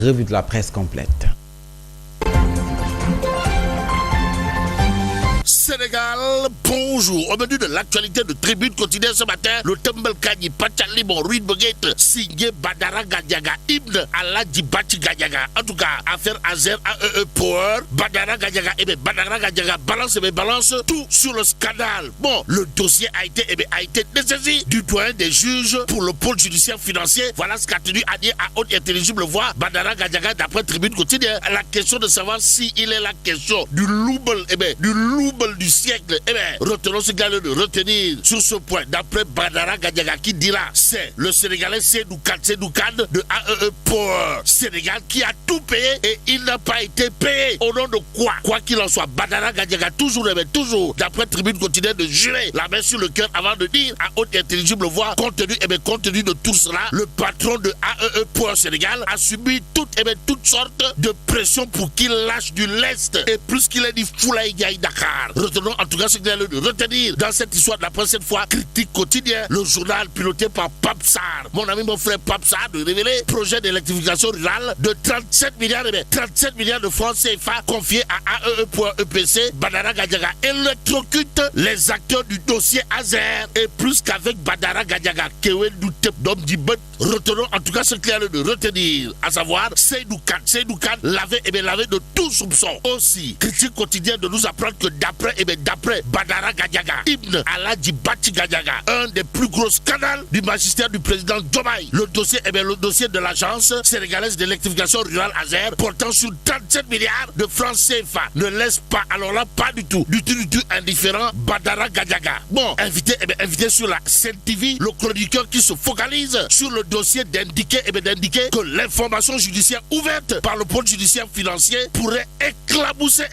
Revue de la presse complète. Sénégal, bonjour. Au menu de l'actualité de Tribune quotidienne ce matin, le Tembel Kani Pachali Ruid Boguet signé Badara Gadiaga, hymne Allah Dibati Gadiaga. En tout cas, affaire Azer AEE Power, Badara Gadiaga, Badara Gadiaga balance tout sur le scandale. Bon, le dossier a été dessaisi du doyen des juges pour le pôle judiciaire financier. Voilà ce qu'a tenu à dire à haute et intelligible voix Badara Gadiaga d'après Tribune quotidienne. La question de savoir si il est la question du louble, du siècle. Retenons ce qu'il a de retenir sur ce point d'après Badara Gadiaga qui dira c'est le Sénégalais Seydou Kane de AEE Power. Sénégal qui a tout payé et il n'a pas été payé. Au nom de quoi? Quoi qu'il en soit, Badara Gadiaga toujours d'après Tribune quotidienne de jurer la main sur le cœur avant de dire à haute et intelligible voix compte tenu de tout cela, le patron de AEE Power Sénégal a subi toutes sortes de pressions pour qu'il lâche du lest et plus qu'il ait dit Foulaï Dakar. Retenons en tout cas ce qu'il y a de retenir dans cette histoire de la presse cette fois. Critique quotidien, le journal piloté par Papsar, mon ami mon frère Papsar, de révéler projet d'électrification rurale de 37 milliards de francs CFA confiés à AEE.EPC. Badara Gadiaga électrocute les acteurs du dossier Azer et plus qu'avec Badara Gadiaga Kewen Doutep Dom Dibet. Retenons en tout cas ce qu'il y a de retenir, à savoir Seydou Kane lavé de tout soupçon. Aussi, critique quotidien de nous apprendre que d'après Badara Gadiaga, hymne Allah Dibati Gadiaga, un des plus gros scandales du magistère du président Diomaye. Le dossier de l'agence sénégalaise d'électrification rurale Azer portant sur 37 milliards de francs CFA ne laisse pas, alors là, pas du tout indifférent Badara Gadiaga. Bon, invité sur la CNTV, le chroniqueur qui se focalise sur le dossier d'indiquer que l'information judiciaire ouverte par le pôle judiciaire financier pourrait éclabousser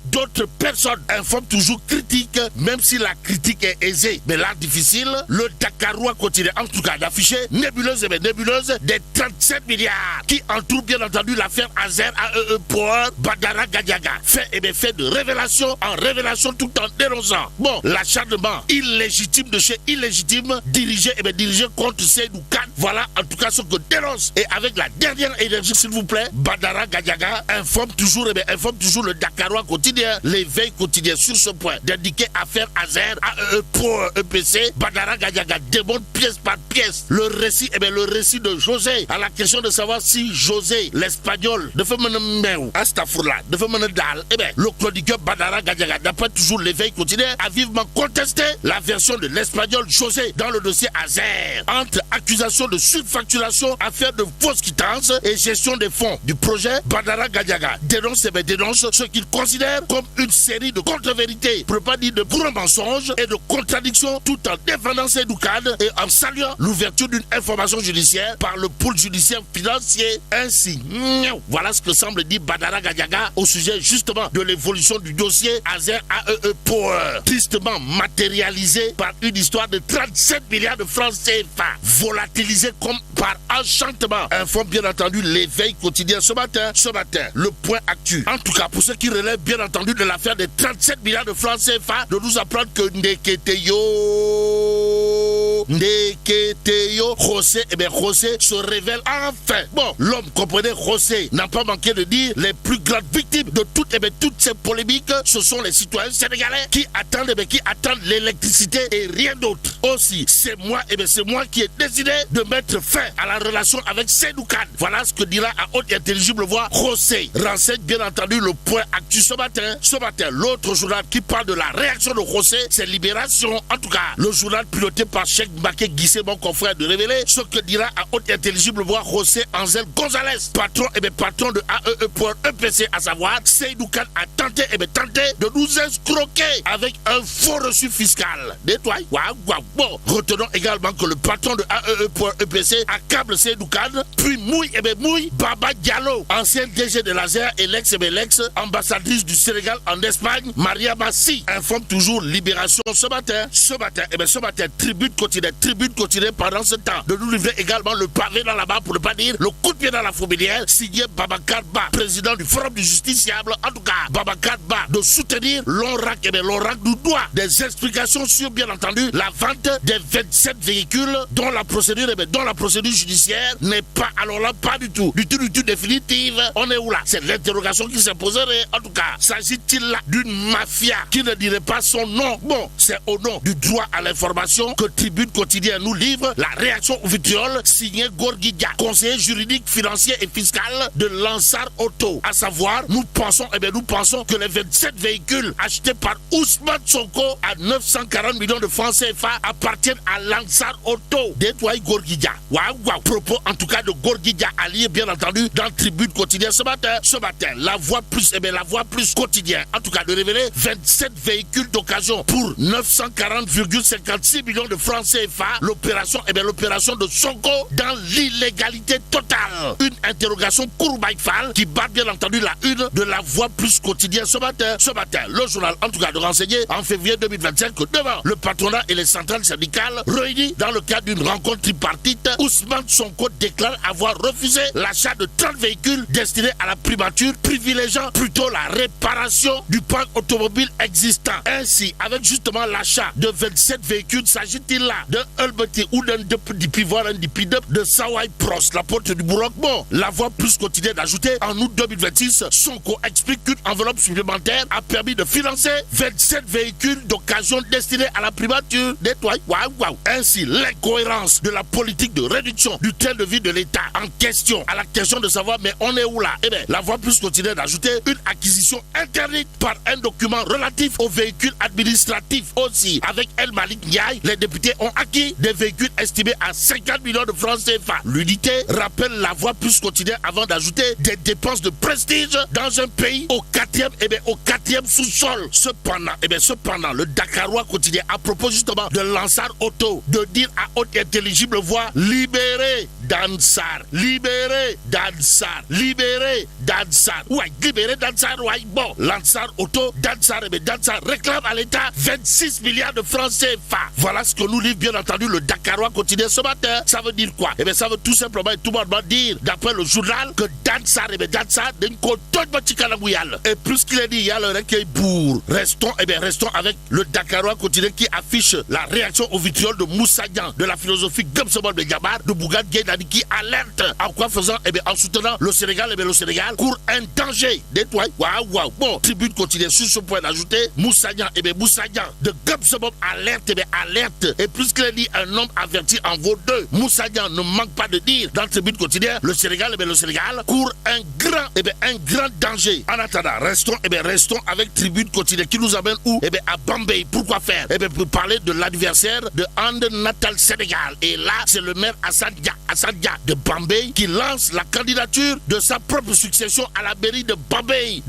d'autres personnes. Informe toujours critique, même si la critique est aisée, mais l'art difficile, le Dakarois continue en tout cas d'afficher nébuleuse des 37 milliards qui entourent bien entendu l'affaire Azer AEE Power Badara Gadiaga. Fait de révélation en révélation tout en dénonçant. Bon, l'acharnement illégitime de chez illégitime dirigé contre Seydou Kane. Voilà en tout cas ce que dénonce. Et avec la dernière énergie s'il vous plaît, Badara Gadiaga informe toujours le Dakarois quotidien, l'éveil quotidien sur ce point, d'indiquer affaire Azer AEE pour EPC. Badara Gadiaga démonte pièce par pièce le récit de José à la question de savoir si José l'espagnol de fait le chroniqueur Badara Gadiaga d'après toujours l'éveil quotidien a vivement contesté la version de l'espagnol José dans le dossier Azer. Entre accusation de surfacturation, affaire de fausse quittance et gestion des fonds du projet, Badara Gadiaga dénonce ce qu'il considère comme une série de contre-vérités, pour ne pas dire de gros mensonges et de contradictions, tout en défendant Seydou Kane et en saluant l'ouverture d'une information judiciaire par le pôle judiciaire financier. Ainsi, voilà ce que semble dire Badara Gadiaga au sujet justement de l'évolution du dossier Azer AEE Power, tristement matérialisé par une histoire de 37 milliards de francs CFA, volatilisé comme par enchantement. Informe bien entendu l'éveil quotidien ce matin, le point actu. En tout cas, pour ceux qui relèvent bien entendu de l'affaire des 37 milliards de francs CFA, de nous apprendre que Ndeketeyo José se révèle enfin. Bon, l'homme, comprenez, José n'a pas manqué de dire les plus grandes victimes de toutes ces polémiques, ce sont les citoyens sénégalais qui attendent l'électricité et rien d'autre. Aussi, c'est moi qui ai décidé de mettre fin à la relation avec Seydou Kane. Voilà ce que dira à haute et intelligible voix José. Renseigne bien entendu le point actu ce matin. L'autre journal qui parle de la réaction de José, c'est Libération. En tout cas, le journal piloté par Cheikh Mbaké Guissé, mon confrère, de révéler ce que dira à haute et intelligible voix José Angel Gonzalez, patron de AEE.EPC, à savoir Seydou Kane a tenté de nous escroquer avec un faux reçu fiscal. Nettoie. Bon, retenons également que le patron de AEE.EPC accable Seydou Kane, puis mouille Baba Diallo, ancien DG de l'Azer et l'ex-ambassadrice du Sénégal en Espagne, Maria Massi. Informe toujours Libération ce matin, Tribune quotidienne quotidienne, Tribune quotidienne pendant ce temps, de nous livrer également le pavé dans la barre, pour ne pas dire le coup de pied dans la fourmilière, signé Babacar Ba, président du Forum du Justiciable. En tout cas, Babacar Ba, de soutenir l'ONRAC. Et bien l'ONRAC nous doit des explications sur, bien entendu, la vente des 27 véhicules dont la procédure, judiciaire n'est pas, alors là, pas du tout définitive. On est où là? C'est l'interrogation qui s'imposerait. En tout cas, s'agit-il là d'une mafia qui ne dirait pas son nom? Bon, c'est au nom du droit à l'information que Tribune quotidienne nous livre la réaction au vitriol signée Gorguidia, conseiller juridique, financier et fiscal de Lansar Auto. À savoir, nous pensons que les 27 véhicules achetés par Ousmane Sonko à 940 millions de francs CFA appartiennent à Lansar Auto. Détoile Gorguidia. Waouh. Propos en tout cas de Gorguidia, allié bien entendu dans Tribune quotidienne ce matin. La voix plus quotidienne. En tout cas, de révéler 27 véhicules d'occasion pour 940,56 millions de francs CFA. L'opération de Sonko dans l'illégalité totale. Une interrogation courbaïfale qui bat bien entendu la une de la voix plus quotidienne ce matin. Le journal en tout cas de renseigner en février 2025 que devant le patronat et les centrales syndicales réunies dans le cadre d'une rencontre tripartite, Ousmane Sonko déclare avoir refusé l'achat de 30 véhicules destinés à la primature, privilégiant plutôt la réparation du parc automobile existant. Ainsi, avec justement l'achat de 27 véhicules, s'agit-il là d'un Ulbeti ou d'un Dipi, voire un Dipi de Sawai Pros, la porte du Bourroc? Bon, la voix plus quotidienne d'ajouter en août 2026, Sonko explique qu'une enveloppe supplémentaire a permis de financer 27 véhicules d'occasion destinés à la primature. Waouh. Ainsi, l'incohérence de la politique de réduction du train de vie de l'État en question, à la question de savoir mais on est où là? Eh bien, la voix plus quotidienne d'ajouter une acquisition interdite par un document relatif aux véhicules administratifs aussi. Avec El Malik Ndiaye, les députés ont acquis des véhicules estimés à 50 millions de francs CFA. L'unité rappelle la voix plus quotidienne avant d'ajouter des dépenses de prestige dans un pays au quatrième sous-sol. Cependant, le Dakarois quotidien, à propos justement de Lansar Auto, de dire à haute et intelligible voix, libérez Dansar. Bon, Lansar Auto, Dansar réclame à l'État 26 milliards de francs CFA. Voilà ce que nous livre bien entendu le Dakarois quotidien ce matin. Ça veut dire quoi? Eh bien, ça veut tout simplement et tout bonnement dire, d'après le journal, que Dansar d'une côte et plus qu'il est dit, il y a le recueil bourg. Restons avec le Dakarois quotidien qui affiche la réaction au vitriol de Moussa Dian, de la philosophie Gumsebol Begabar, de Bougane Gueye qui alerte en quoi faisant, en soutenant le Sénégal, le Sénégal court un danger. Waouh. Bon, Tribune quotidienne sur ce point d'ajouter, Moussa Dian, de Gumsebol alerte. Et plus qu'il est dit, un homme averti en vaut deux. Moussa Dian ne manque pas de dire dans Tribune quotidienne, le Sénégal, court un grand danger. En attendant, restons avec Tribune quotidienne qui nous amène où? À Bambey. Pourquoi faire? Pour parler de l'anniversaire de And Natal Sénégal. Et là, c'est le maire Assad Dia de Bambey qui lance la candidature de sa propre succession à la mairie de Bambey.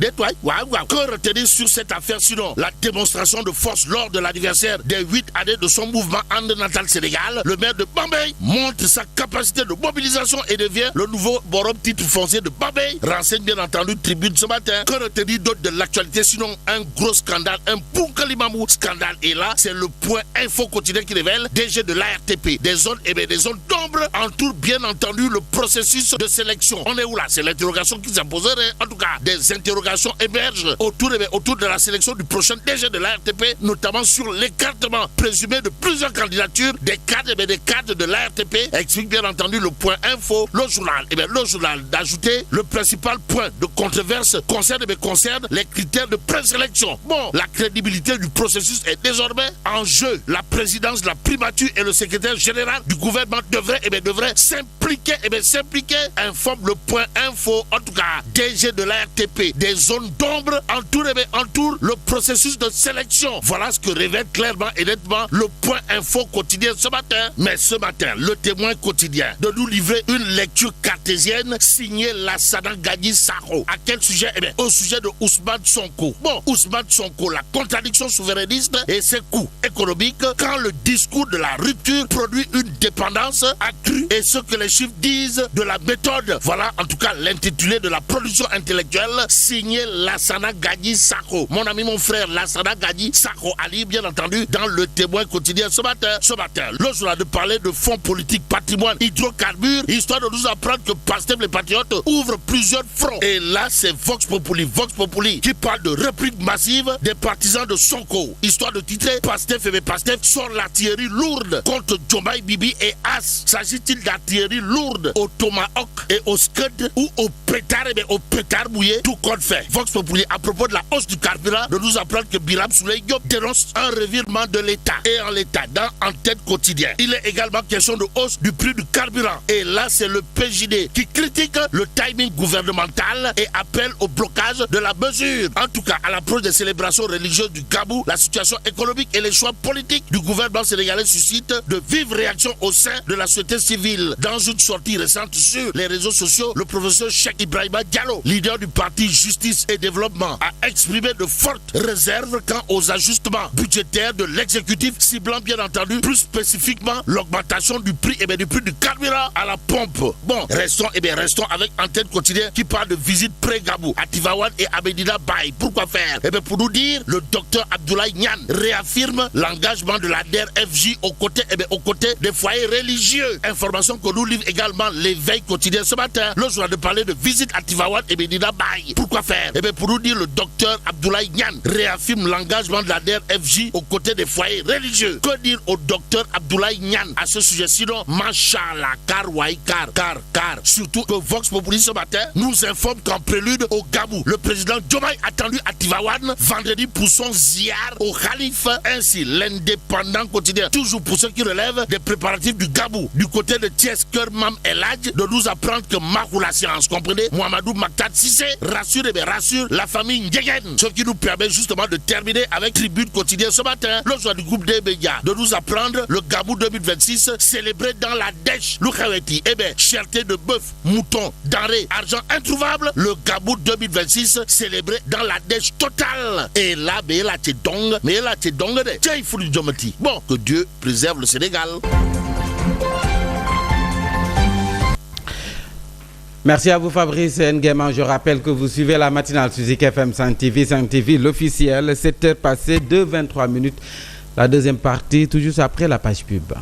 Waouh. Que retenir sur cette affaire sinon la démonstration de force lors de l'anniversaire des 8 années de son mouvement And Natal Sénégal? Le maire de Bambey montre sa capacité de mobilisation et devient le nouveau borom titre foncier de Bambey. Renseigne bien entendu Tribune ce matin. Que retenir d'autre de l'actualité sinon un gros scandale, un Bunkalimamou scandale? Et là, c'est le point info quotidien qui révèle DG de l'ARTP. Des zones d'ombre entourent bien entendu le processus de sélection. On est où là? C'est l'interrogation qui s'imposerait. En tout cas, des interrogations émergent autour de la sélection du prochain DG de l'ARTP, notamment sur l'écartement présumé de plusieurs candidatures des cadres de l'ARTP. Explique bien entendu le point info, le journal d'ajouter le principal point de controverse concerne les critères de présélection. Bon, la crédibilité du processus est désormais en jeu. La présidence, la primature et le secrétaire général du gouvernement devraient s'impliquer, informe le point info. En tout cas, DG de l'ARTP, des zones d'ombre entourent le processus de sélection. Voilà ce que révèle clairement et nettement le point info quotidien ce matin. Mais ce matin, le témoin quotidien de nous livrer une lecture cartésienne signée Lassana Gagny Sakho. À quel sujet? Au sujet de Ousmane Sonko. Bon, Ousmane Sonko, la contradiction souverainiste et ses coûts économiques quand le discours de la rupture produit une dépendance accrue et ce que les chiffres disent de la méthode. Voilà en tout cas l'intitulé de la production intellectuelle signé Lassana Gagny Sakho. Mon ami, mon frère Lassana Gagny Sakho Ali, bien entendu, dans le Témoin quotidien ce matin. Le journal de parler de fonds politiques, patrimoine, hydrocarbures, histoire de nous apprendre que Pastef les patriotes ouvrent plusieurs fronts. Et là, c'est Vox Populi qui parle de reprise massive des partisans de Sonko. Histoire de titrer Pastef et Pastef sort l'artillerie lourde contre Diomaye, Bibi et As. S'agit-il d'artillerie lourde au Tomahawk et au Scud ou au pétard, au pétard mouillé, tout compte fait. Vox Populi, à propos de la hausse du carburant, de nous apprendre que Biram Souley Diop dénonce un revirement de l'État. Et en l'État, dans Entête quotidien, il est également question de hausse du prix du carburant. Et là, c'est le PJD qui critique le timing gouvernemental et appelle au blocage de la mesure. En tout cas, à l'approche des célébrations religieuses du Gabou, la situation économique et les choix politiques du gouvernement sénégalais suscitent de vives réactions au sein de la société civile. Dans une sortie récente sur les réseaux sociaux, le professeur Cheikh Ibrahima Diallo, leader du parti Justice et Développement, a exprimé de fortes réserves quant aux ajustements budgétaires de l'exécutif, ciblant bien entendu plus spécifiquement l'augmentation du prix du carburant à la pompe. Bon, restons avec Antenne Quotidien qui parle de visite pré-Gabou à Tivaouane et à Medina Baye. Pourquoi faire? Pour nous dire, le docteur Abdoulaye Niane réaffirme l'engagement de la DER/FJ aux côtés des foyers religieux. Information que nous livre également l'Éveil quotidien ce matin. Le journal de parler de visite à Tivaouane et Medina Baye. Pourquoi faire? Pour nous dire, le docteur Abdoulaye Niane réaffirme l'engagement de la DER/FJ aux côtés des foyers religieux. Que dire au docteur Abdoulaye Niane à ce sujet? Sinon, Machallah, car. Surtout que Vox Populi ce matin nous informe qu'en prélude au Gabou, le président Diomaye attendu à Tivaouane vendredi pour son ziar au Khalife. Ainsi, l'Indépendant quotidien, toujours pour ceux qui relèvent des préparatifs du Gabou, du côté de Thiès Kermam Eladj, de nous apprendre que Mahou la science, comprenez, Mohamedou Maktar Cissé rassure la famille Ndjegen. Ce qui nous permet justement de terminer avec Tribune quotidien ce matin, le journal du groupe des médias, de nous apprendre le Gabou 2026 célébré dans la dèche Loukaweti. Cherté de bœuf, mouton, denrées, argent introuvable, le Gabou 2026 célébré dans la dèche totale. Et là, bon, que Dieu préserve le Sénégal. Merci à vous Fabrice Nguema. Je rappelle que vous suivez la matinale sur Zik FM 5 TV, l'officiel. 7h passées de 23 minutes. La deuxième partie, tout juste après la page pub.